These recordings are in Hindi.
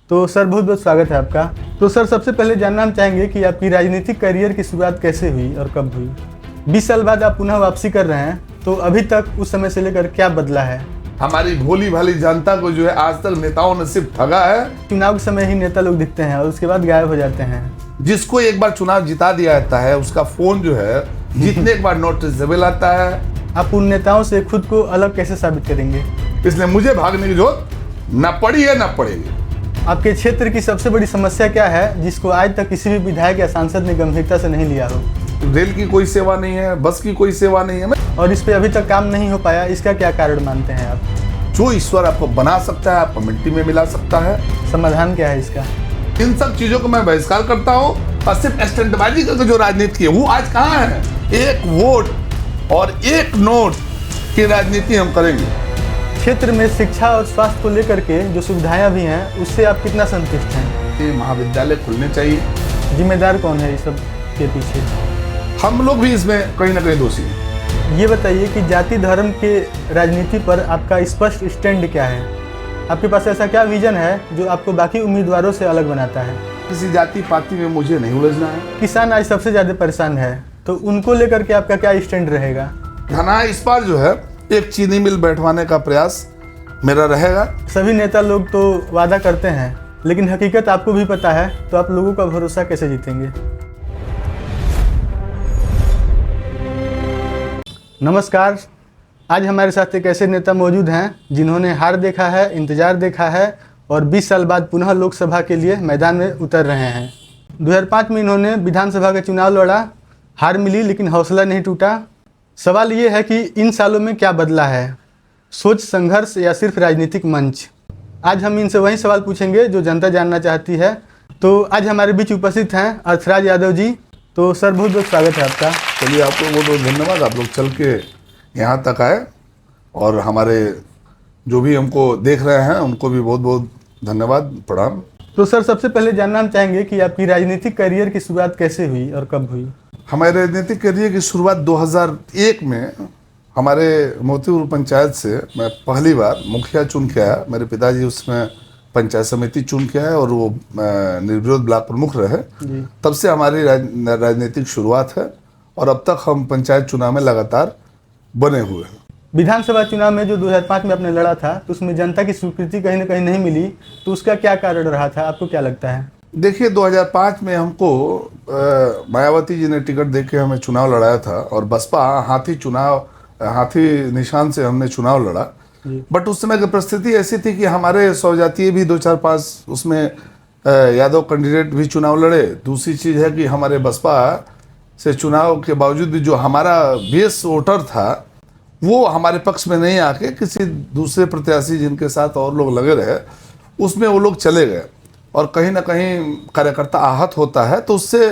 तो सर बहुत बहुत स्वागत है आपका। तो सर सबसे पहले जानना हम चाहेंगे कि आपकी राजनीतिक करियर की शुरुआत कैसे हुई और कब हुई। 20 साल बाद आप पुनः वापसी कर रहे हैं, तो अभी तक उस समय से लेकर क्या बदला है? हमारी भोली भाली जनता को जो है आज तक नेताओं ने सिर्फ ठगा है। चुनाव के समय ही नेता लोग दिखते हैं और उसके बाद गायब हो जाते हैं। जिसको एक बार चुनाव जिता दिया जाता है उसका फोन जो है जीतने के बाद नोटिसेबल आता है। आप उन नेताओं से खुद को अलग कैसे साबित करेंगे? इसलिए मुझे भागने की जरूरत न पड़ी है न पड़ेगी। आपके क्षेत्र की सबसे बड़ी समस्या क्या है जिसको आज तक किसी भी विधायक या सांसद ने गंभीरता से नहीं लिया हो? रेल की कोई सेवा नहीं है, बस की कोई सेवा नहीं है। और इस पे अभी तक काम नहीं हो पाया, इसका क्या कारण मानते हैं आप? जो ईश्वर आपको बना सकता है आपको मिट्टी में मिला सकता है। समाधान क्या है इसका? इन सब चीजों को मैं बहिष्कार करता हूँ और सिर्फ स्टंटबाजी करके जो राजनीति की है वो आज कहाँ है। एक वोट और एक नोट की राजनीति हम करेंगे। क्षेत्र में शिक्षा और स्वास्थ्य को लेकर के जो सुविधाएं भी हैं उससे आप कितना संतुष्ट हैं? ये महाविद्यालय खुलने चाहिए। जिम्मेदार कौन है इस सब के पीछे? हम लोग भी इसमें कहीं ना कहीं दोषी हैं। ये बताइए कि जाति धर्म के राजनीति पर आपका स्पष्ट स्टैंड क्या है? आपके पास ऐसा क्या विजन है जो आपको बाकी उम्मीदवारों से अलग बनाता है? किसी जाति पाति में मुझे नहीं उलझना है। किसान आज सबसे ज्यादा परेशान है, तो उनको लेकर के आपका क्या स्टैंड रहेगा? घना इस बार जो है एक चीनी मिल बैठवाने का प्रयास मेरा रहेगा। सभी नेता लोग तो वादा करते हैं, लेकिन हकीकत आपको भी पता है, तो आप लोगों का भरोसा कैसे जीतेंगे? नमस्कार। आज हमारे साथ एक ऐसे नेता मौजूद हैं जिन्होंने हार देखा है, इंतजार देखा है और 20 साल बाद पुनः लोकसभा के लिए मैदान में उतर रहे हैं। 2005 में इन्होंने विधानसभा का चुनाव लड़ा, हार मिली लेकिन हौसला नहीं टूटा। सवाल ये है कि इन सालों में क्या बदला है, सोच, संघर्ष या सिर्फ राजनीतिक मंच? आज हम इनसे वही सवाल पूछेंगे जो जनता जानना चाहती है। तो आज हमारे बीच उपस्थित हैं अर्थराज यादव जी। तो सर बहुत बहुत स्वागत है आपका। चलिए आपको बहुत बहुत धन्यवाद, आप लोग चल के यहाँ तक आए और हमारे जो भी हमको देख रहे हैं उनको भी बहुत बहुत धन्यवाद, प्रणाम। तो सर सबसे पहले जानना हम चाहेंगे कि आपकी राजनीतिक करियर की शुरुआत कैसे हुई और कब हुई? हमारे राजनीतिक करियर की शुरुआत 2001 में हमारे मोतीपुर पंचायत से मैं पहली बार मुखिया चुन के आया। मेरे पिताजी उसमें पंचायत समिति चुन के आए और वो निर्विरोध ब्लॉक प्रमुख रहे। तब से हमारी राजनीतिक शुरुआत है और अब तक हम पंचायत चुनाव में लगातार बने हुए हैं। विधानसभा चुनाव में जो 2005 में आपने लड़ा था, तो उसमें जनता की स्वीकृति कहीं ना कहीं नहीं मिली, तो उसका क्या कारण रहा था, आपको क्या लगता है? देखिए 2005 में हमको मायावती जी ने टिकट देके हमें चुनाव लड़ाया था और बसपा हाथी निशान से हमने चुनाव लड़ा। बट उस समय की परिस्थिति ऐसी थी कि हमारे स्वजातीय भी 2-4-5 उसमें यादव कैंडिडेट भी चुनाव लड़े। दूसरी चीज़ है कि हमारे बसपा से चुनाव के बावजूद भी जो हमारा बेस वोटर था वो हमारे पक्ष में नहीं आके किसी दूसरे प्रत्याशी जिनके साथ और लोग लगे रहे उसमें वो लोग चले गए और कहीं ना कहीं कार्यकर्ता आहत होता है तो उससे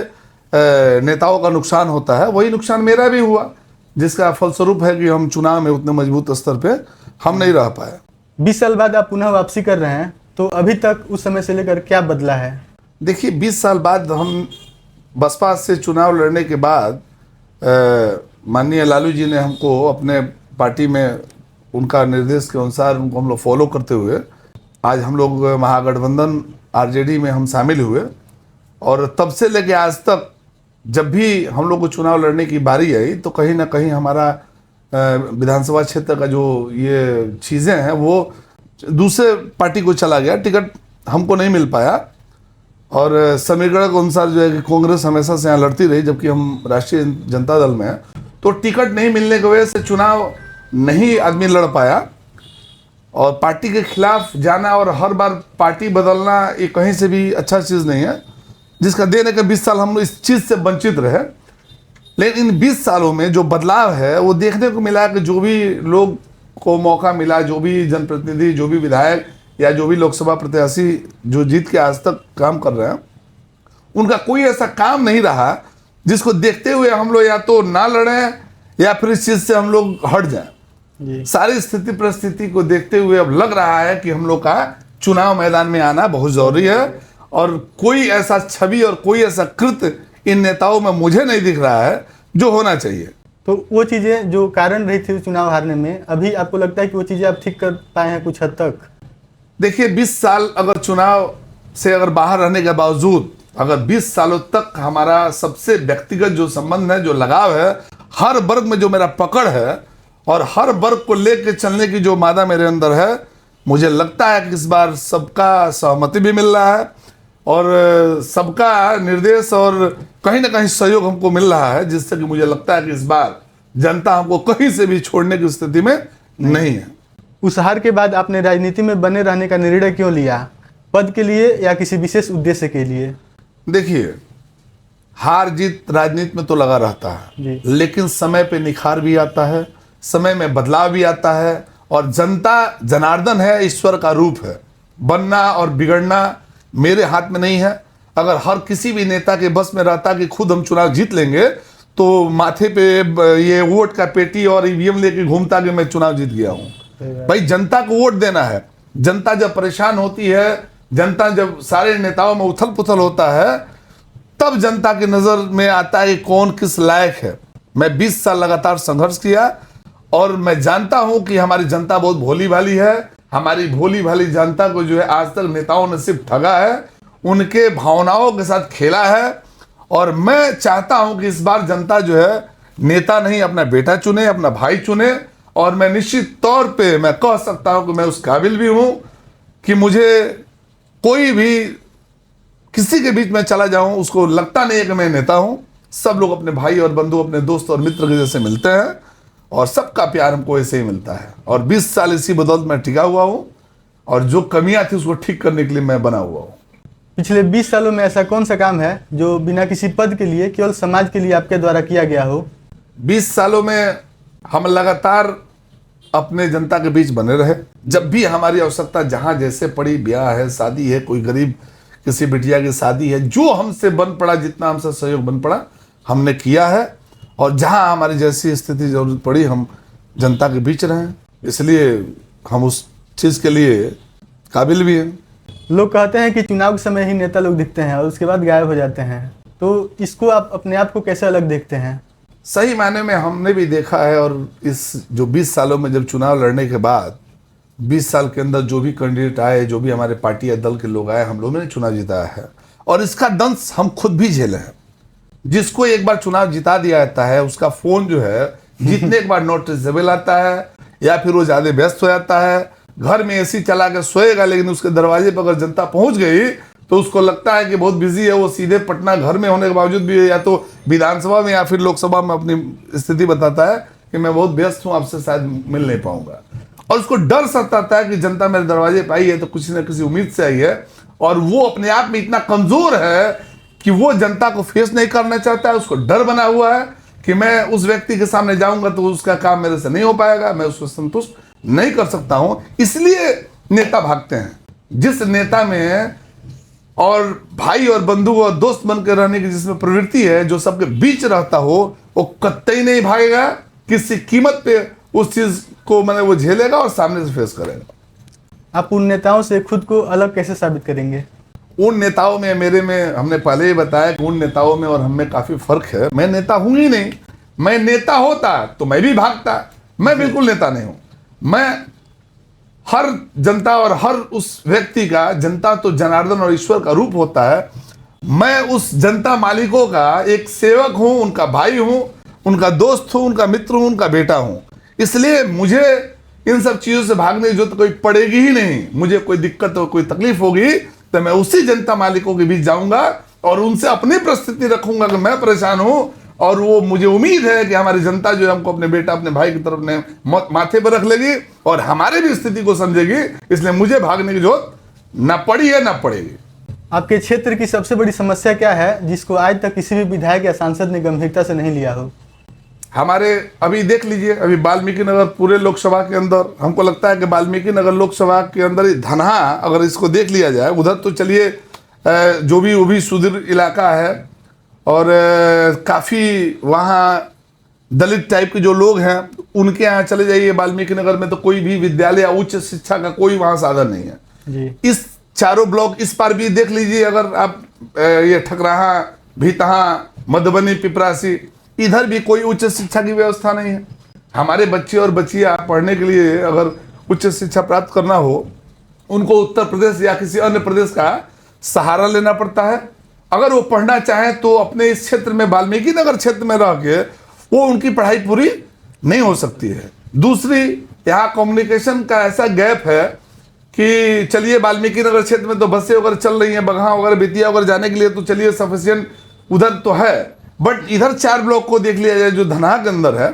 नेताओं का नुकसान होता है। वही नुकसान मेरा भी हुआ, जिसका फलस्वरूप है कि हम चुनाव में उतने मजबूत स्तर पे हम नहीं रह पाए। 20 साल बाद आप पुनः वापसी कर रहे हैं, तो अभी तक उस समय से लेकर क्या बदला है? देखिए 20 साल बाद हम बसपा से चुनाव लड़ने के बाद माननीय लालू जी ने हमको अपने पार्टी में उनका निर्देश के अनुसार उनको हम लोग फॉलो करते हुए आज हम लोग महागठबंधन आरजेडी में हम शामिल हुए और तब से लेके आज तक जब भी हम लोग को चुनाव लड़ने की बारी आई तो कहीं ना कहीं हमारा विधानसभा क्षेत्र का जो ये चीज़ें हैं वो दूसरे पार्टी को चला गया, टिकट हमको नहीं मिल पाया और समीकरण के अनुसार जो है कि कांग्रेस हमेशा से यहाँ लड़ती रही जबकि हम राष्ट्रीय जनता दल में हैं, तो टिकट नहीं मिलने की वजह से चुनाव नहीं आदमी लड़ पाया और पार्टी के खिलाफ जाना और हर बार पार्टी बदलना ये कहीं से भी अच्छा चीज़ नहीं है, जिसका देने के 20 साल हम लोग इस चीज़ से वंचित रहे। लेकिन इन 20 सालों में जो बदलाव है वो देखने को मिला कि जो भी लोग को मौका मिला, जो भी जनप्रतिनिधि, जो भी विधायक या जो भी लोकसभा प्रत्याशी जो जीत के आज तक काम कर रहे हैं, उनका कोई ऐसा काम नहीं रहा जिसको देखते हुए हम लोग या तो ना लड़ें या फिर इस चीज़ से हम लोग हट जाएं। सारी स्थिति परिस्थिति को देखते हुए अब लग रहा है कि हम लोग का चुनाव मैदान में आना बहुत जरूरी है और कोई ऐसा छवि और कोई ऐसा कृत्य इन नेताओं में मुझे नहीं दिख रहा है जो होना चाहिए। तो वो चीज़ें जो कारण रही थी चुनाव हारने में, अभी आपको लगता है कि वो चीज़ें आप ठीक कर पाए हैं कुछ हद तक? देखिए 20 साल अगर चुनाव से अगर बाहर रहने के बावजूद अगर 20 सालों तक हमारा सबसे व्यक्तिगत जो संबंध है, जो लगाव है, हर वर्ग में जो मेरा पकड़ है और हर वर्ग को लेकर चलने की जो मादा मेरे अंदर है, मुझे लगता है कि इस बार सबका सहमति भी मिल रहा है और सबका निर्देश और कहीं ना कहीं सहयोग हमको मिल रहा है, जिससे कि मुझे लगता है कि इस बार जनता हमको कहीं से भी छोड़ने की स्थिति में नहीं है। उस हार के बाद आपने राजनीति में बने रहने का निर्णय क्यों लिया? पद के लिए या किसी विशेष उद्देश्य के लिए? देखिए, हार जीत राजनीति में तो लगा रहता है, लेकिन समय पे निखार भी आता है, समय में बदलाव भी आता है और जनता जनार्दन है, ईश्वर का रूप है। बनना और बिगड़ना मेरे हाथ में नहीं है। अगर हर किसी भी नेता के बस में रहता कि खुद हम चुनाव जीत लेंगे तो माथे पे ये वोट का पेटी और ईवीएम लेके घूमता कि मैं चुनाव जीत गया हूं। भाई, जनता को वोट देना है। जनता जब परेशान होती है, जनता जब सारे नेताओं में उथल पुथल होता है, तब जनता की नजर में आता है कि कौन किस लायक है। मैं 20 साल लगातार संघर्ष किया और मैं जानता हूं कि हमारी जनता बहुत भोली भाली है। हमारी भोली भाली जनता को जो है आज तक नेताओं ने सिर्फ ठगा है, उनके भावनाओं के साथ खेला है। और मैं चाहता हूं कि इस बार जनता जो है नेता नहीं, अपना बेटा चुने, अपना भाई चुने। और मैं निश्चित तौर पे मैं कह सकता हूं कि मैं उस काबिल भी हूं कि मुझे कोई भी किसी के बीच में चला जाऊं उसको लगता नहीं है कि मैं नेता हूं। सब लोग अपने भाई और बंधु, अपने दोस्त और मित्र के जैसे मिलते हैं और सबका प्यार हमको ऐसे ही मिलता है। और 20 साल इसी बदौलत मैं टिका हुआ हूं और जो कमियां थी उसको ठीक करने के लिए मैं बना हुआ हूं। पिछले 20 सालों में ऐसा कौन सा काम है जो बिना किसी पद के लिए, केवल समाज के लिए आपके द्वारा किया गया हो? 20 सालों में हम लगातार अपने जनता के बीच बने रहे। जब भी हमारी आवश्यकता जहां जैसे पड़ी, ब्याह है, शादी है, कोई गरीब किसी बिटिया की शादी है, जो हमसे बन पड़ा, जितना हमसे सहयोग बन पड़ा हमने किया है। और जहां हमारी जैसी स्थिति जरूरत पड़ी हम जनता के बीच रहे। इसलिए हम उस चीज़ के लिए काबिल भी हैं। लोग कहते हैं कि चुनाव के समय ही नेता लोग दिखते हैं और उसके बाद गायब हो जाते हैं, तो इसको आप अपने आप को कैसे अलग देखते हैं? सही मायने में हमने भी देखा है। और इस जो 20 सालों में जब चुनाव लड़ने के बाद 20 साल के अंदर जो भी कैंडिडेट आए, जो भी हमारे पार्टी या दल के लोग आए, हम लोगों ने चुनाव जिताया है और इसका दंश हम खुद भी झेले हैं। जिसको एक बार चुनाव जिता दिया जाता है उसका फोन जो है जीतने के बाद नोटिसेबल आता है या फिर वो ज्यादा व्यस्त हो जाता है। घर में एसी चला के सोएगा, लेकिन उसके दरवाजे पर अगर जनता पहुंच गई तो उसको लगता है कि बहुत बिजी है। वो सीधे पटना घर में होने के बावजूद भी या तो विधानसभा में या फिर लोकसभा में अपनी स्थिति बताता है कि मैं बहुत व्यस्त हूं, आपसे शायद मिल नहीं पाऊंगा। और उसको डर सताता है कि जनता मेरे दरवाजे पर आई है तो कुछ न किसी उम्मीद से आई है। और वो अपने आप में इतना कमजोर है कि वो जनता को फेस नहीं करना चाहता है। उसको डर बना हुआ है कि मैं उस व्यक्ति के सामने जाऊंगा तो उसका काम मेरे से नहीं हो पाएगा, मैं उसको संतुष्ट नहीं कर सकता हूं। इसलिए नेता भागते हैं। जिस नेता में और भाई और बंधु और दोस्त बनकर रहने की जिसमें प्रवृत्ति है, जो सबके बीच रहता हो, वो कतई नहीं भागेगा। किसी कीमत पे उस चीज को मैंने वो झेलेगा और सामने से फेस करेगा। आप उन नेताओं से खुद को अलग कैसे साबित करेंगे? उन नेताओं में मेरे में, हमने पहले ही बताया कि उन नेताओं में और हम में काफी फर्क है। मैं नेता हूं ही नहीं। मैं नेता होता तो मैं भी भागता। मैं बिल्कुल नेता नहीं हूं। मैं हर जनता और हर उस व्यक्ति का, जनता तो जनार्दन और ईश्वर का रूप होता है, मैं उस जनता मालिकों का एक सेवक हूं, उनका भाई हूं, उनका दोस्त हूं, उनका मित्र हूं, उनका बेटा हूं। इसलिए मुझे इन सब चीजों से भागने की जरूरत कोई पड़ेगी ही नहीं। मुझे कोई दिक्कत और कोई तकलीफ होगी तो मैं उसी जनता मालिकों के बीच जाऊंगा और उनसे अपनी परिस्थिति रखूंगा कि मैं परेशान हूं और वो मुझे उम्मीद है कि हमारी जनता जो है हमको अपने बेटा, अपने भाई की तरफ ने माथे पर रख लेगी और हमारे भी स्थिति को समझेगी। इसलिए मुझे भागने की जरूरत ना पड़ी है ना पड़ेगी। आपके क्षेत्र की सबसे बड़ी समस्या क्या है जिसको आज तक किसी भी विधायक या सांसद ने गंभीरता से नहीं लिया हो? हमारे अभी देख लीजिए, अभी वाल्मीकि नगर पूरे लोकसभा के अंदर, हमको लगता है कि वाल्मीकि नगर लोकसभा के अंदर धनहा अगर इसको देख लिया जाए, उधर तो चलिए जो भी वो भी सुदूर इलाका है और काफ़ी वहाँ दलित टाइप के जो लोग हैं उनके यहाँ चले जाइए वाल्मीकि नगर में तो कोई भी विद्यालय या उच्च शिक्षा का कोई वहाँ साधन नहीं है जी। इस चारों ब्लॉक इस पार भी देख लीजिए, अगर आप ये ठकराहा, भीतहा, मधुबनी, पिपरासी, इधर भी कोई उच्च शिक्षा की व्यवस्था नहीं है। हमारे बच्चे और बच्चियाँ पढ़ने के लिए अगर उच्च शिक्षा प्राप्त करना हो, उनको उत्तर प्रदेश या किसी अन्य प्रदेश का सहारा लेना पड़ता है। अगर वो पढ़ना चाहें तो अपने इस क्षेत्र में, वाल्मीकि नगर क्षेत्र में रह के वो उनकी पढ़ाई पूरी नहीं हो सकती है। दूसरी, यहाँ कम्युनिकेशन का ऐसा गैप है कि चलिए वाल्मीकि नगर क्षेत्र में तो बसें वगैरह चल रही हैं, बगहा वगैरह, बेतिया वगैरह जाने के लिए तो चलिए सफिशियंट उधर तो है, बट इधर 4 ब्लॉक को देख लिया जाए जो धनहा के अंदर है,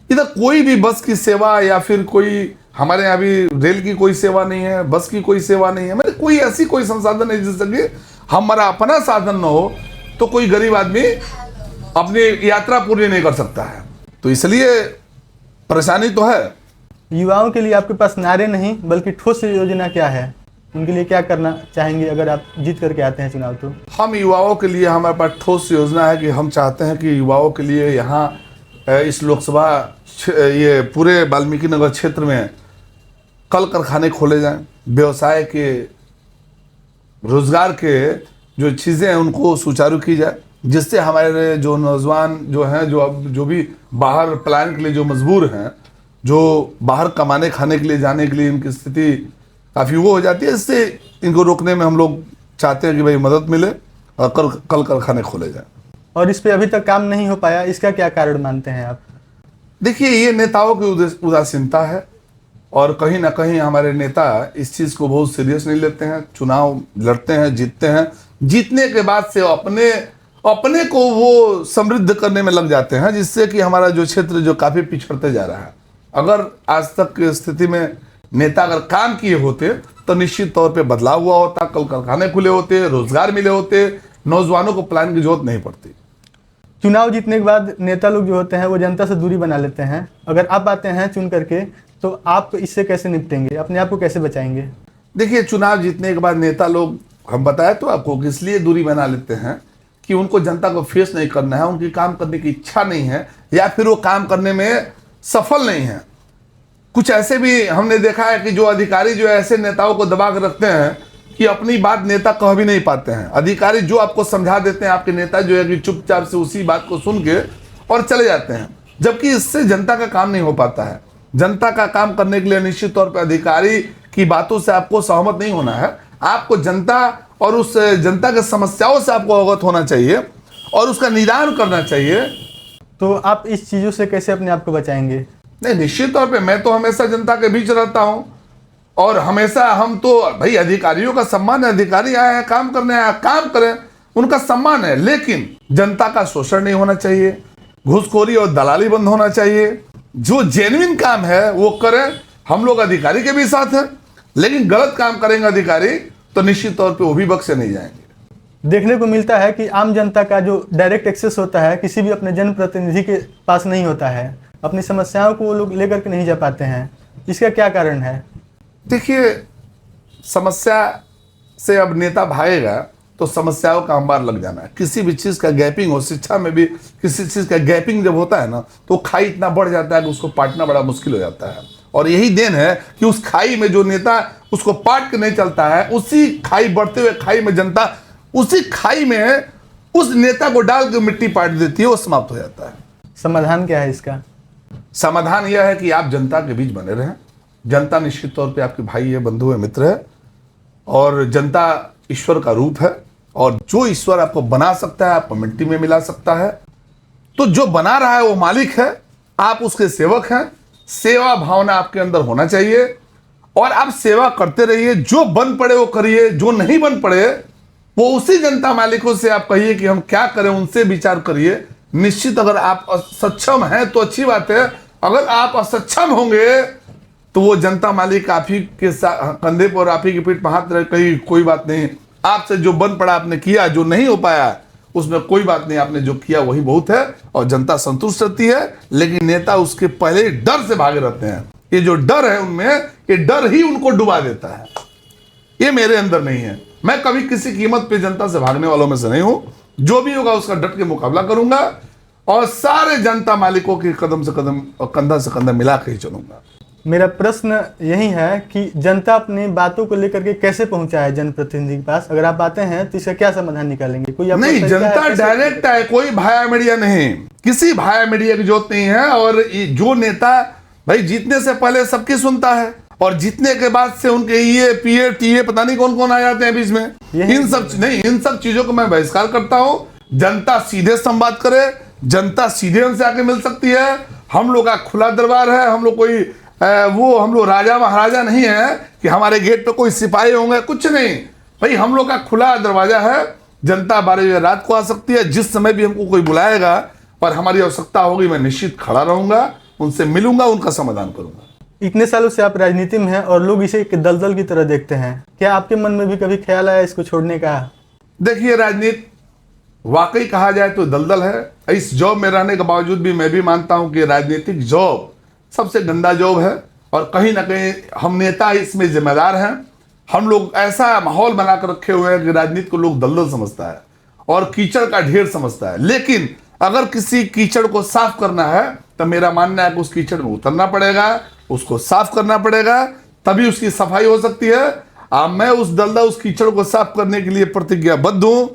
इधर कोई भी बस की सेवा या फिर कोई, हमारे यहाँ भी रेल की कोई सेवा नहीं है, बस की कोई सेवा नहीं है, मतलब कोई ऐसी कोई संसाधन नहीं जिससे कि हमारा अपना साधन न हो तो कोई गरीब आदमी अपनी यात्रा पूरी नहीं कर सकता है। तो इसलिए परेशानी तो है। युवाओं के लिए आपके पास नारे नहीं बल्कि ठोस योजना क्या है? उनके लिए क्या करना चाहेंगे अगर आप जीत करके आते हैं चुनाव? तो हम युवाओं के लिए, हमारे पास ठोस योजना है कि हम चाहते हैं कि युवाओं के लिए यहाँ इस लोकसभा, ये पूरे वाल्मीकि नगर क्षेत्र में कल कारखाने खोले जाएं, व्यवसाय के, रोजगार के जो चीज़ें हैं उनको सुचारू की जाए, जिससे हमारे जो नौजवान जो हैं, जो भी बाहर पलायन के लिए जो मजबूर हैं, जो बाहर कमाने खाने के लिए जाने के लिए इनकी स्थिति काफ़ी वो हो जाती है, इससे इनको रोकने में हम लोग चाहते हैं कि भाई मदद मिले और कल कारखाने खोले जाएं। और इस पे अभी तक काम नहीं हो पाया, इसका क्या कारण मानते हैं आप? देखिए, ये नेताओं की उदासीनता है और कहीं ना कहीं हमारे नेता इस चीज़ को बहुत सीरियस नहीं लेते हैं। चुनाव लड़ते हैं, जीतते हैं, जीतने के बाद से अपने को वो समृद्ध करने में लग जाते हैं, जिससे कि हमारा जो क्षेत्र जो काफ़ी पिछड़ते जा रहा है। अगर आज तक की स्थिति में नेता अगर काम किए होते तो निश्चित तौर पे बदलाव हुआ होता, कल कारखाने खुले होते, रोजगार मिले होते, नौजवानों को प्लान की जरूरत नहीं पड़ती। चुनाव जीतने के बाद नेता लोग जो होते हैं वो जनता से दूरी बना लेते हैं। अगर आप आते हैं चुन करके तो आप इससे कैसे निपटेंगे, अपने आप को कैसे बचाएंगे? देखिए, चुनाव जीतने के बाद नेता लोग, हम बताए तो आपको, किस लिए दूरी बना लेते हैं कि उनको जनता को फेस नहीं करना है, उनकी काम करने की इच्छा नहीं है, या फिर वो काम करने में सफल नहीं है। कुछ ऐसे भी हमने देखा है कि जो अधिकारी जो ऐसे नेताओं को दबा कर रखते हैं कि अपनी बात नेता कह भी नहीं पाते हैं। अधिकारी जो आपको समझा देते हैं, आपके नेता जो है कि चुपचाप से उसी बात को सुन के और चले जाते हैं, जबकि इससे जनता का काम नहीं हो पाता है। जनता का काम करने के लिए निश्चित तौर पर अधिकारी की बातों से आपको सहमत नहीं होना है, आपको जनता और उस जनता के समस्याओं से आपको अवगत होना चाहिए और उसका निदान करना चाहिए। तो आप इस चीज़ों से कैसे अपने आप को बचाएंगे? नहीं, निश्चित तौर पे मैं तो हमेशा जनता के बीच रहता हूं और हमेशा हम तो भाई अधिकारियों का सम्मान है, अधिकारी आए हैं काम करने, आए काम करें, उनका सम्मान है, लेकिन जनता का शोषण नहीं होना चाहिए, घूसखोरी और दलाली बंद होना चाहिए। जो जेन्युइन काम है वो करें, हम लोग अधिकारी के भी साथ हैं, लेकिन गलत काम करेंगे अधिकारी तो निश्चित तौर पे वो भी बख्शे नहीं जाएंगे। देखने को मिलता है कि आम जनता का जो डायरेक्ट एक्सेस होता है किसी भी अपने जनप्रतिनिधि के पास नहीं होता है, अपनी समस्याओं को वो लोग लेकर के नहीं जा पाते हैं, इसका क्या कारण है? देखिए, समस्या से अब नेता भागेगा तो समस्याओं का अंबार लग जाना है। किसी भी चीज़ का गैपिंग हो, शिक्षा में भी किसी चीज़ का गैपिंग जब होता है ना तो खाई इतना बढ़ जाता है कि उसको पाटना बड़ा मुश्किल हो जाता है। और यही देन है कि उस खाई में जो नेता उसको पाट के नहीं चलता है, उसी खाई, बढ़ते हुए खाई में जनता उसी खाई में उस नेता को डाल के मिट्टी पाट देती है, वो समाप्त हो जाता है। समाधान क्या है इसका? समाधान यह है कि आप जनता के बीच बने रहें। जनता निश्चित तौर पे आपके भाई है, बंधु है, मित्र है, और जनता ईश्वर का रूप है, और जो ईश्वर आपको बना सकता है आपको मिट्टी में मिला सकता है। तो जो बना रहा है वो मालिक है, आप उसके सेवक हैं। सेवा भावना आपके अंदर होना चाहिए और आप सेवा करते रहिए। जो बन पड़े वो करिए, जो नहीं बन पड़े वो उसी जनता मालिकों से आप कहिए कि हम क्या करें, उनसे विचार करिए। निश्चित अगर आप सक्षम हैं तो अच्छी बात है, अगर आप असक्षम होंगे तो वो जनता मालिक आप ही के कंधे पर, आप ही की पीठ पर हाथ रख, कहीं कोई बात नहीं, आपसे जो बन पड़ा आपने किया, जो नहीं हो पाया उसमें कोई बात नहीं, आपने जो किया वही बहुत है और जनता संतुष्ट रहती है। लेकिन नेता उसके पहले डर से भागे रहते हैं। ये जो डर है उनमें, ये डर ही उनको डुबा देता है। ये मेरे अंदर नहीं है। मैं कभी किसी कीमत पे जनता से भागने वालों में से नहीं हूं। जो भी होगा उसका डट के मुकाबला करूंगा और सारे जनता मालिकों के कदम से कदम और कंधा से कंधा मिला के ही चलूंगा। मेरा प्रश्न यही है कि जनता अपनी बातों को लेकर के कैसे पहुंचाए जनप्रतिनिधि के पास? अगर आप आते हैं तो इसका क्या समाधान निकालेंगे? कोई नहीं, जनता डायरेक्ट है, कोई भाया मीडिया नहीं, किसी भाया मीडिया की जरूरत नहीं है। और जो नेता भाई जीतने से पहले सबकी सुनता है और जीतने के बाद से उनके ये पीए टीए पता नहीं कौन कौन आ जाते हैं बीच में। इन सब चीजों को मैं बहिष्कार करता हूं। जनता सीधे संवाद करे, जनता सीधे उनसे आके मिल सकती है। हम लोग का खुला दरबार है, हम लोग कोई हम लोग राजा महाराजा नहीं है कि हमारे गेट पे कोई सिपाही होंगे, कुछ नहीं भाई। हम लोग का खुला दरवाजा है, जनता 12 बजे रात को आ सकती है। जिस समय भी हमको कोई बुलाएगा और हमारी आवश्यकता होगी, मैं निश्चित खड़ा रहूंगा, उनसे मिलूंगा, उनका समाधान करूंगा। इतने सालों से आप राजनीति में हैं और लोग इसे एक दलदल की तरह देखते हैं, क्या आपके मन में भी कभी ख्याल आया इसको छोड़ने का? देखिए, राजनीति वाकई कहा जाए तो दलदल है। इस जॉब में रहने के बावजूद भी मैं भी मानता हूं कि राजनीतिक जॉब सबसे गंदा जॉब है और कहीं ना कहीं हम नेता इसमें जिम्मेदार हैं। हम लोग ऐसा माहौल बनाकर रखे हुए हैं कि राजनीति को लोग दलदल समझता है और कीचड़ का ढेर समझता है। लेकिन अगर किसी कीचड़ को साफ करना है तो मेरा मानना है कि उस कीचड़ में उतरना पड़ेगा, उसको साफ करना पड़ेगा, तभी उसकी सफाई हो सकती है। मैं उस दलदल, उस कीचड़ को साफ करने के लिए प्रतिज्ञाबद्ध हूं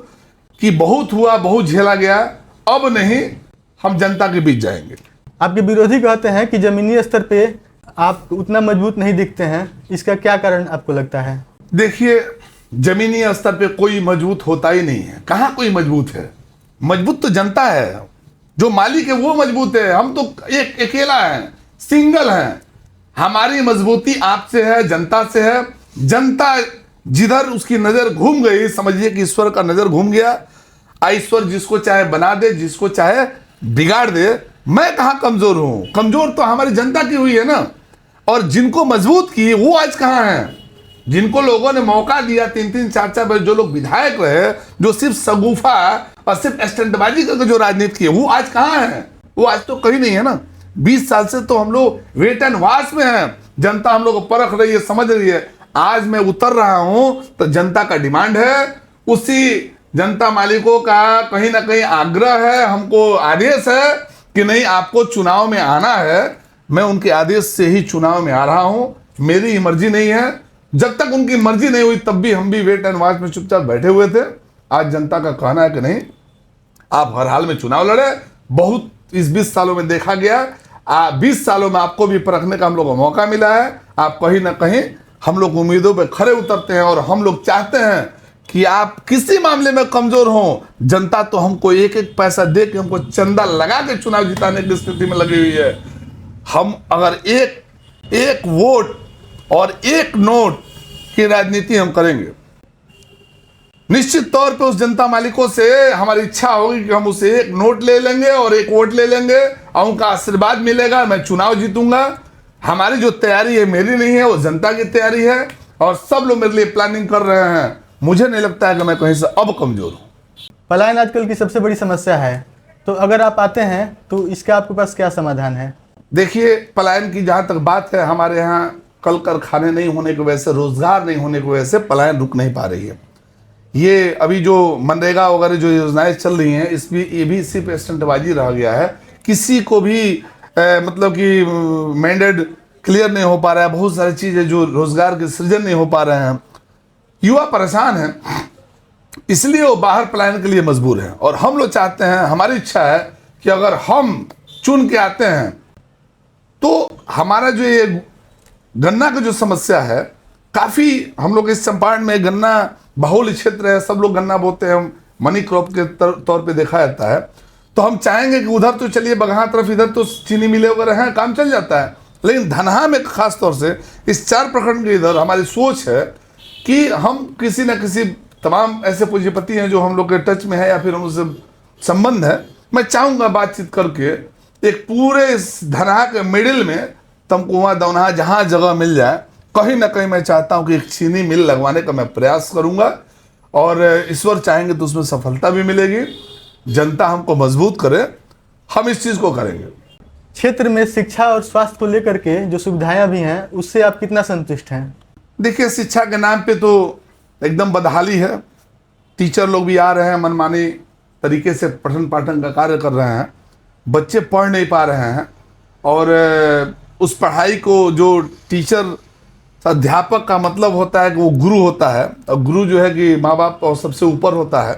कि बहुत हुआ, बहुत झेला गया, अब नहीं, हम जनता के बीच जाएंगे। आपके विरोधी कहते हैं कि जमीनी स्तर पे आप उतना मजबूत नहीं दिखते हैं, इसका क्या कारण आपको लगता है? देखिए, जमीनी स्तर पे कोई मजबूत होता ही नहीं है। कहां कोई मजबूत है? मजबूत तो जनता है, जो मालिक है वो मजबूत है। हम तो एक अकेला है, सिंगल है। हमारी मजबूती आपसे है, जनता से है। जनता जिधर उसकी नजर घूम गई, समझिए कि ईश्वर का नजर घूम गया। ईश्वर जिसको चाहे बना दे, जिसको चाहे बिगाड़ दे। मैं कहां कमजोर हूं? कमजोर तो हमारी जनता की हुई है ना। और जिनको मजबूत की वो आज कहां है? जिनको लोगों ने मौका दिया 3-3, 4-4 बार, जो लोग विधायक रहे, जो सिर्फ सगुफा और सिर्फ स्टंटबाजी करके जो राजनीति की, वो आज कहां है? वो आज तो कहीं नहीं है ना। 20 साल से तो हम लोग वेट एंड वॉच में हैं। जनता हम लोग को परख रही है, समझ रही है। आज मैं उतर रहा हूं तो जनता का डिमांड है, उसी जनता मालिकों का कहीं ना कहीं आग्रह है, हमको आदेश है कि नहीं, आपको चुनाव में आना है। मैं उनके आदेश से ही चुनाव में आ रहा हूं, मेरी मर्जी नहीं है। जब तक उनकी मर्जी नहीं हुई तब भी हम भी वेट एंड वॉच में चुपचाप बैठे हुए थे। आज जनता का कहना है कि नहीं, आप हर हाल में चुनाव लड़े। बहुत इस 20 सालों में देखा गया, 20 सालों में आपको भी परखने का हम लोग को मौका मिला है। आप कहीं ना कहीं हम लोग उम्मीदों पे खरे उतरते हैं और हम लोग चाहते हैं कि आप किसी मामले में कमजोर हो, जनता तो हमको एक एक पैसा दे के, हमको चंदा लगा के चुनाव जिताने की स्थिति में लगी हुई है। हम अगर एक वोट और एक नोट की राजनीति हम करेंगे, निश्चित तौर पे उस जनता मालिकों से हमारी इच्छा होगी कि हम उसे एक नोट ले लेंगे और एक वोट ले लेंगे और उनका आशीर्वाद मिलेगा, मैं चुनाव जीतूंगा। हमारी जो तैयारी है मेरी नहीं है, वो जनता की तैयारी है और सब लोग मेरे लिए प्लानिंग कर रहे हैं। मुझे नहीं लगता है कि मैं कहीं से अब कमजोर हूं। पलायन आजकल की सबसे बड़ी समस्या है, तो अगर आप आते हैं तो इसका आपके पास क्या समाधान है? देखिए, पलायन की जहां तक बात है, हमारे यहाँ कल कारखाने नहीं होने की वजह से, रोजगार नहीं होने की वजह से पलायन रुक नहीं पा रही है। ये अभी जो मनरेगा वगैरह जो योजनाएं चल रही हैं, ये भी सिर्फ स्टंटबाजी रह गया है। किसी को भी मतलब कि मैंडेट क्लियर नहीं हो पा रहा है। बहुत सारी चीज़ें जो रोजगार के सृजन नहीं हो पा रहे हैं, युवा परेशान हैं, इसलिए वो बाहर पलायन के लिए मजबूर हैं। और हम लोग चाहते हैं, हमारी इच्छा है कि अगर हम चुन के आते हैं तो हमारा जो ये गन्ना की जो समस्या है, काफ़ी हम लोग इस चंपारण में गन्ना बहुल क्षेत्र है, सब लोग गन्ना बोते हैं, मनी क्रॉप के तौर पे देखा जाता है। तो हम चाहेंगे कि उधर तो चलिए बगहा तरफ, इधर तो चीनी मिले वगैरह हैं, काम चल जाता है। लेकिन धनहा में खास तौर से इस 4 प्रखंड के इधर हमारी सोच है कि हम किसी न किसी, तमाम ऐसे पूंजीपति हैं जो हम लोग के टच में है या फिर उनसे संबंध है, मैं चाहूँगा बातचीत करके एक पूरे इस धनहा के मिडिल में तमकुआ दौनहा जहाँ जगह मिल जाए, कहीं ना कहीं मैं चाहता हूँ कि एक चीनी मिल लगवाने का मैं प्रयास करूँगा और ईश्वर चाहेंगे तो उसमें सफलता भी मिलेगी। जनता हमको मजबूत करे, हम इस चीज़ को करेंगे। क्षेत्र में शिक्षा और स्वास्थ्य को लेकर के जो सुविधाएं भी हैं, उससे आप कितना संतुष्ट हैं? देखिए, शिक्षा के नाम पे तो एकदम बदहाली है। टीचर लोग भी आ रहे हैं, मनमानी तरीके से पठन पाठन का कार्य कर रहे हैं, बच्चे पढ़ नहीं पा रहे हैं। और उस पढ़ाई को, जो टीचर अध्यापक का मतलब होता है कि वो गुरु होता है, और गुरु जो है कि माँ बाप और सबसे ऊपर होता है।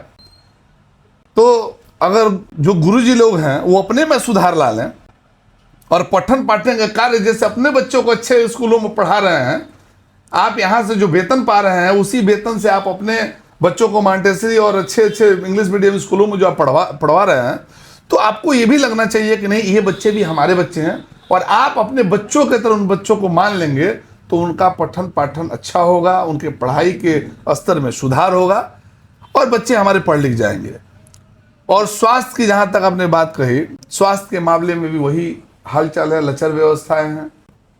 तो अगर जो गुरुजी लोग हैं वो अपने में सुधार ला लें और पठन पाठन का कार्य, जैसे अपने बच्चों को अच्छे स्कूलों में पढ़ा रहे हैं, आप यहाँ से जो वेतन पा रहे हैं उसी वेतन से आप अपने बच्चों को मॉन्टेसरी और अच्छे अच्छे इंग्लिश मीडियम स्कूलों में जो आप पढ़वा रहे हैं, तो आपको ये भी लगना चाहिए कि नहीं, ये बच्चे भी हमारे बच्चे हैं, और आप अपने बच्चों के तरह उन बच्चों को मान लेंगे तो उनका पठन पाठन अच्छा होगा, उनके पढ़ाई के स्तर में सुधार होगा और बच्चे हमारे पढ़ लिख जाएंगे। और स्वास्थ्य की जहाँ तक आपने बात कही, स्वास्थ्य के मामले में भी वही हालचाल है, लचर व्यवस्थाएं हैं।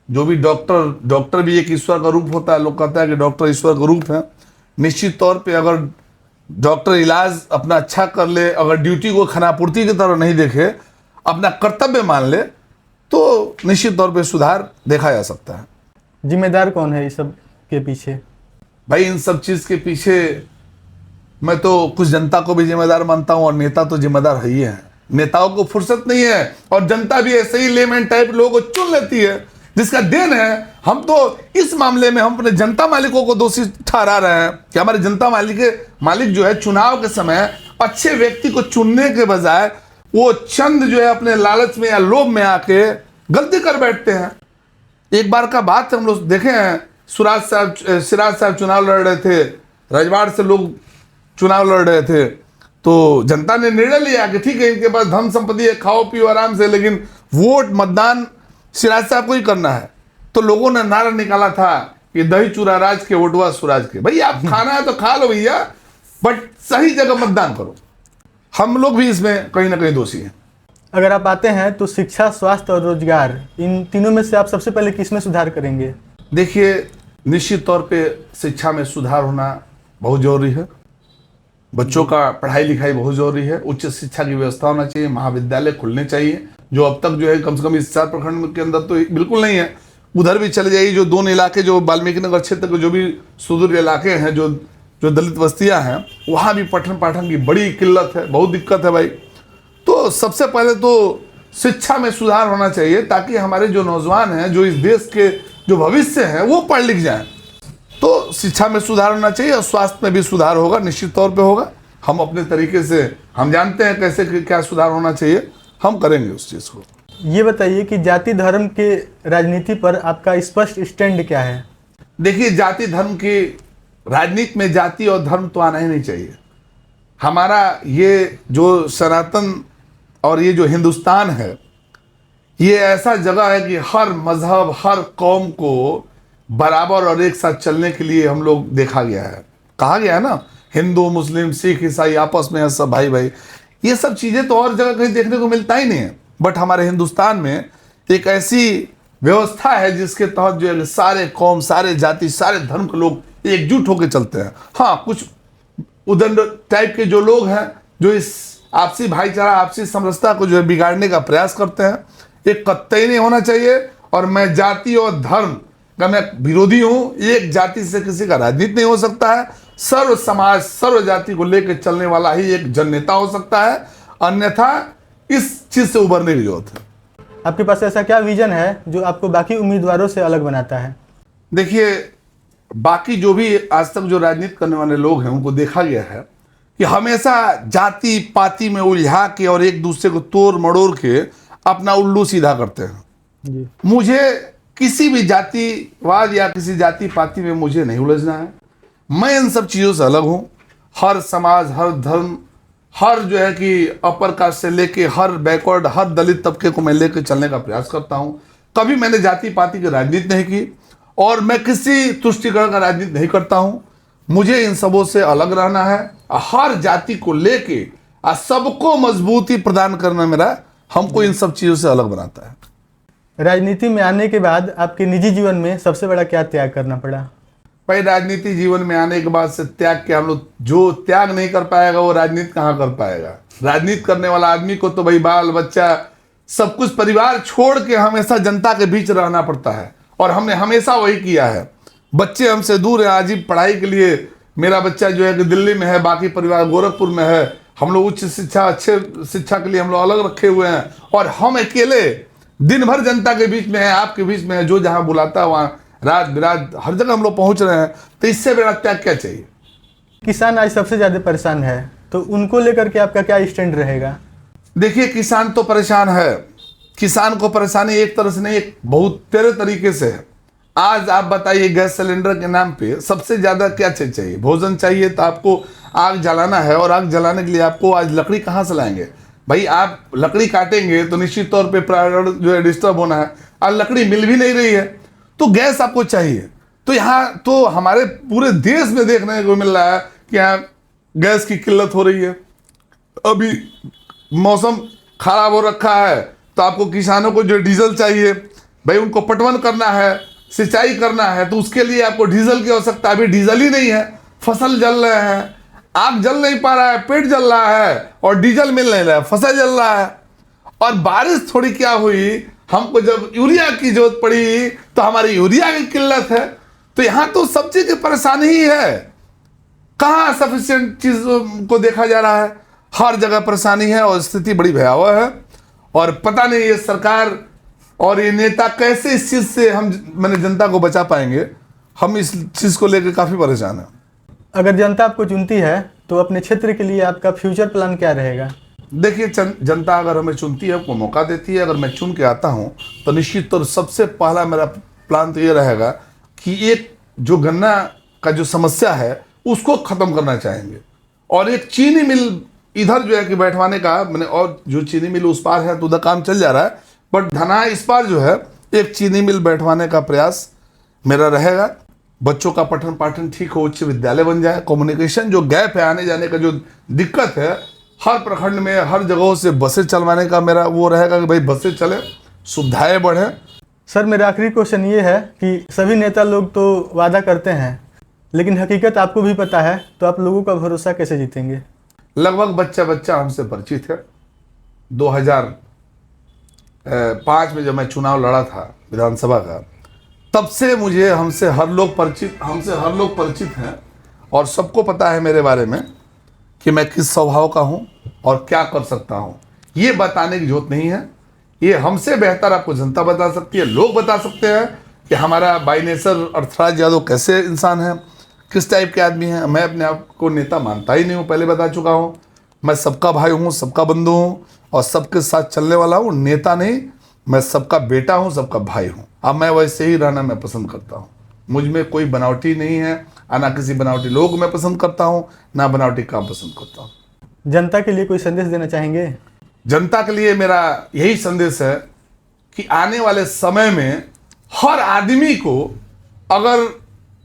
जो भी डॉक्टर भी एक ईश्वर का रूप होता है, लोग कहते हैं कि डॉक्टर ईश्वर का रूप है। निश्चित तौर पे अगर डॉक्टर इलाज अपना अच्छा कर ले, अगर ड्यूटी को खानापूर्ति की तरह नहीं देखे, अपना कर्तव्य मान ले, तो निश्चित तौर पे सुधार देखा जा सकता है। जिम्मेदार कौन है इस सब के पीछे? भाई इन सब चीज़ के पीछे मैं तो कुछ जनता को भी जिम्मेदार मानता हूँ, और नेता तो जिम्मेदार ही है। नेताओं को फुर्सत नहीं है, और जनता भी ऐसे ही लेमैन टाइप लोगों को चुन लेती है, जिसका देन है। हम तो इस मामले में हम अपने जनता मालिकों को दोषी ठहरा रहे हैं कि हमारे जनता मालिक जो है चुनाव के समय अच्छे व्यक्ति को चुनने के बजाय वो चंद जो है अपने लालच में या लोभ में आके गलती कर बैठते हैं। एक बार का बात हम लोग देखे हैं, सिराज साहब चुनाव लड़ रहे थे, रजवाड़ से लोग चुनाव लड़ रहे थे, तो जनता ने निर्णय लिया कि ठीक है, इनके पास धन संपत्ति है, खाओ पियो आराम से, लेकिन वोट मतदान सिराज साहब को ही करना है। तो लोगों ने नारा निकाला था कि दही चूरा राज के वोटवा सुराज के। भैया आप खाना है तो खा लो भैया, बट सही जगह मतदान करो। हम लोग भी इसमें कहीं ना कहीं दोषी हैं। अगर आप आते हैं तो शिक्षा, स्वास्थ्य और रोजगार, इन तीनों में से आप सबसे पहले किस में सुधार करेंगे? देखिए, निश्चित तौर पे शिक्षा में सुधार होना बहुत जरूरी है। बच्चों का पढ़ाई लिखाई बहुत जरूरी है। उच्च शिक्षा की व्यवस्था होना चाहिए, महाविद्यालय खुलने चाहिए, जो अब तक जो है कम से कम इस 4 प्रखंड के अंदर तो बिल्कुल नहीं है। उधर भी चले जाइए, जो 2 इलाके जो वाल्मीकि नगर क्षेत्र के जो भी सुदूर इलाके हैं, जो दलित बस्तियां हैं, वहाँ भी पठन पाठन की बड़ी किल्लत है, बहुत दिक्कत है भाई। तो सबसे पहले तो शिक्षा में सुधार होना चाहिए, ताकि हमारे जो नौजवान हैं, जो इस देश के जो भविष्य हैं, वो पढ़ लिख जाएं। तो शिक्षा में सुधार होना चाहिए, और स्वास्थ्य में भी सुधार होगा, निश्चित तौर पे होगा। हम अपने तरीके से हम जानते हैं कैसे क्या सुधार होना चाहिए, हम करेंगे उस चीज़ को। ये बताइए कि जाति धर्म के राजनीति पर आपका स्पष्ट स्टैंड क्या है? देखिए, जाति धर्म की राजनीति में जाति और धर्म तो आना ही नहीं चाहिए। हमारा ये जो सनातन और ये जो हिंदुस्तान है, ये ऐसा जगह है कि हर मजहब, हर कौम को बराबर और एक साथ चलने के लिए हम लोग देखा गया है। कहा गया है ना, हिंदू मुस्लिम सिख ईसाई आपस में सब भाई भाई। ये सब चीज़ें तो और जगह कहीं देखने को मिलता ही नहीं है, बट हमारे हिंदुस्तान में एक ऐसी व्यवस्था है जिसके तहत जो है सारे कौम, सारे जाति, सारे धर्म के लोग एकजुट होकर चलते हैं। हाँ, कुछ उदंड टाइप के जो लोग हैं, जो इस आपसी भाईचारा, आपसी समरसता को जो है बिगाड़ने का प्रयास करते हैं, ये कतई नहीं होना चाहिए। और मैं जाति और धर्म का मैं विरोधी हूँ। एक जाति से किसी का राजनीति नहीं हो सकता है। सर्व समाज, सर्व जाति को लेकर चलने वाला ही एक जननेता हो सकता है, अन्यथा इस चीज से उभरने की जरूरत है। आपके पास ऐसा क्या विजन है जो आपको बाकी उम्मीदवारों से अलग बनाता है? देखिए, बाकी जो भी आज तक जो राजनीति करने वाले लोग हैं, उनको देखा गया है कि हमेशा जाति पाति में उलझा के और एक दूसरे को तोड़ मड़ोड़ के अपना उल्लू सीधा करते हैं जी। मुझे किसी भी जातिवाद या किसी जाति पाति में मुझे नहीं उलझना है। मैं इन सब चीज़ों से अलग हूँ। हर समाज, हर धर्म, हर जो है कि अपर कास्ट से लेके हर बैकवर्ड, हर दलित तबके को मैं लेकर चलने का प्रयास करता हूँ। कभी मैंने जाति पाति की राजनीति नहीं की, और मैं किसी तुष्टिकरण का राजनीति नहीं करता हूँ। मुझे इन सबों से अलग रहना है। हर जाति को लेके सबको मजबूती प्रदान करना मेरा, हमको इन सब चीज़ों से अलग बनाता है। राजनीति में आने के बाद आपके निजी जीवन में सबसे बड़ा क्या त्याग करना पड़ा? भाई, राजनीति जीवन में आने के बाद से त्याग के हम लोग, जो त्याग नहीं कर पाएगा वो राजनीति कहाँ कर पाएगा। राजनीति करने वाला आदमी को तो भाई बाल बच्चा सब कुछ परिवार छोड़ के हमेशा जनता के बीच रहना पड़ता है, और हमने हमेशा वही किया है। बच्चे हमसे दूर हैं। आज ही पढ़ाई के लिए मेरा बच्चा जो है कि दिल्ली में है, बाकी परिवार गोरखपुर में है। हम लोग उच्च शिक्षा, अच्छे शिक्षा के लिए हम लोग अलग रखे हुए हैं, और हम अकेले दिन भर जनता के बीच में है, आपके बीच में है। जो जहाँ बुलाता है वहाँ रात बिरात हर जगह हम लोग पहुँच रहे हैं। तो इससे बड़ा त्याग क्या चाहिए। किसान आज सबसे ज़्यादा परेशान है, तो उनको लेकर के आपका क्या स्टैंड रहेगा? देखिए, किसान तो परेशान है। किसान को परेशानी एक तरह से नहीं, एक बहुत तेरे तरीके से है। आज आप बताइए, गैस सिलेंडर के नाम पे सबसे ज्यादा क्या चीज चाहिए? भोजन चाहिए। तो आपको आग जलाना है, और आग जलाने के लिए आपको आज लकड़ी कहाँ से लाएंगे भाई? आप लकड़ी काटेंगे तो निश्चित तौर पे पर्यावरण जो है डिस्टर्ब होना है। आज लकड़ी मिल भी नहीं रही है, तो गैस आपको चाहिए। तो यहाँ तो हमारे पूरे देश में देखने को मिल रहा है कि यहाँ गैस की किल्लत हो रही है। अभी मौसम खराब हो रखा है, तो आपको किसानों को जो डीजल चाहिए भाई, उनको पटवन करना है, सिंचाई करना है, तो उसके लिए आपको डीजल की आवश्यकता। अभी डीजल ही नहीं है, फसल जल रहे हैं, आग जल नहीं पा रहा है, पेट जल रहा है, और डीजल मिल नहीं रहा है, फसल जल रहा है। और बारिश थोड़ी क्या हुई, हमको जब यूरिया की जरूरत पड़ी तो हमारी यूरिया की किल्लत है। तो यहां तो सब चीज की परेशानी ही है, कहां सफिशिएंट चीज को देखा जा रहा है। हर जगह परेशानी है और स्थिति बड़ी भयावह है। और पता नहीं ये सरकार और ये नेता कैसे इस चीज से मैंने जनता को बचा पाएंगे। हम इस चीज को लेकर काफी परेशान हैं। अगर जनता आपको चुनती है तो अपने क्षेत्र के लिए आपका फ्यूचर प्लान क्या रहेगा? देखिए, जनता अगर हमें चुनती है, को मौका देती है, अगर मैं चुन के आता हूं, तो निश्चित तौर सबसे पहला मेरा प्लान तो ये रहेगा कि एक जो गन्ना का जो समस्या है उसको खत्म करना चाहेंगे। और एक चीनी मिल इधर जो है कि बैठवाने का, मैंने, और जो चीनी मिल उस पार है तो उधर काम चल जा रहा है, बट धना इस पार जो है एक चीनी मिल बैठवाने का प्रयास मेरा रहेगा। बच्चों का पठन पाठन ठीक हो, उच्च विद्यालय बन जाए, कम्युनिकेशन जो गैप है, आने जाने का जो दिक्कत है, हर प्रखंड में हर जगहों से बसें चलवाने का मेरा वो रहेगा कि भाई बसें चले, सुविधाएं बढ़े। सर, मेरा आखिरी क्वेश्चन ये है कि सभी नेता लोग तो वादा करते हैं, लेकिन हकीकत आपको भी पता है, तो आप लोगों का भरोसा कैसे जीतेंगे? लगभग बच्चा हमसे परिचित है। 2005 में जब मैं चुनाव लड़ा था विधानसभा का, तब से मुझे हमसे हर लोग परिचित हैं, और सबको पता है मेरे बारे में कि मैं किस स्वभाव का हूं और क्या कर सकता हूं। ये बताने की जरूरत नहीं है, ये हमसे बेहतर आपको जनता बता सकती है। लोग बता सकते हैं कि हमारा बाय नेचर अर्थराज यादव कैसे इंसान है, किस टाइप के आदमी हैं। मैं अपने आप को नेता मानता ही नहीं हूँ, पहले बता चुका हूँ। मैं सबका भाई हूँ, सबका बंधु हूँ, और सबके साथ चलने वाला हूँ। नेता नहीं, मैं सबका बेटा हूँ, सबका भाई हूँ। अब मैं वैसे ही रहना मैं पसंद करता हूँ। मुझ में कोई बनावटी नहीं है, ना किसी बनावटी लोग मैं पसंद करता हूँ, ना बनावटी काम पसंद करता हूँ। जनता के लिए कोई संदेश देना चाहेंगे? जनता के लिए मेरा यही संदेश है कि आने वाले समय में हर आदमी को अगर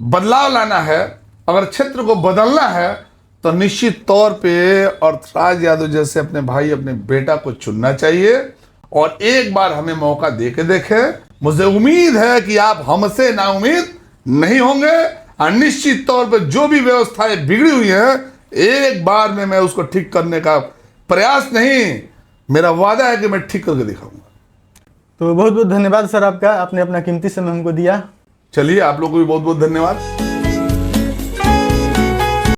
बदलाव लाना है, अगर क्षेत्र को बदलना है, तो निश्चित तौर पे अर्थराज यादव जैसे अपने भाई, अपने बेटा को चुनना चाहिए। और एक बार हमें मौका दे के देखें। मुझे उम्मीद है कि आप हमसे नाउम्मीद नहीं होंगे, और निश्चित तौर पे जो भी व्यवस्थाएं बिगड़ी हुई हैं, एक बार में मैं उसको ठीक करने का प्रयास नहीं, मेरा वादा है कि मैं ठीक करके दिखाऊंगा। तो बहुत बहुत धन्यवाद सर आपका, आपने अपना कीमती समय हमको दिया। चलिए, आप लोगों को भी बहुत बहुत धन्यवाद।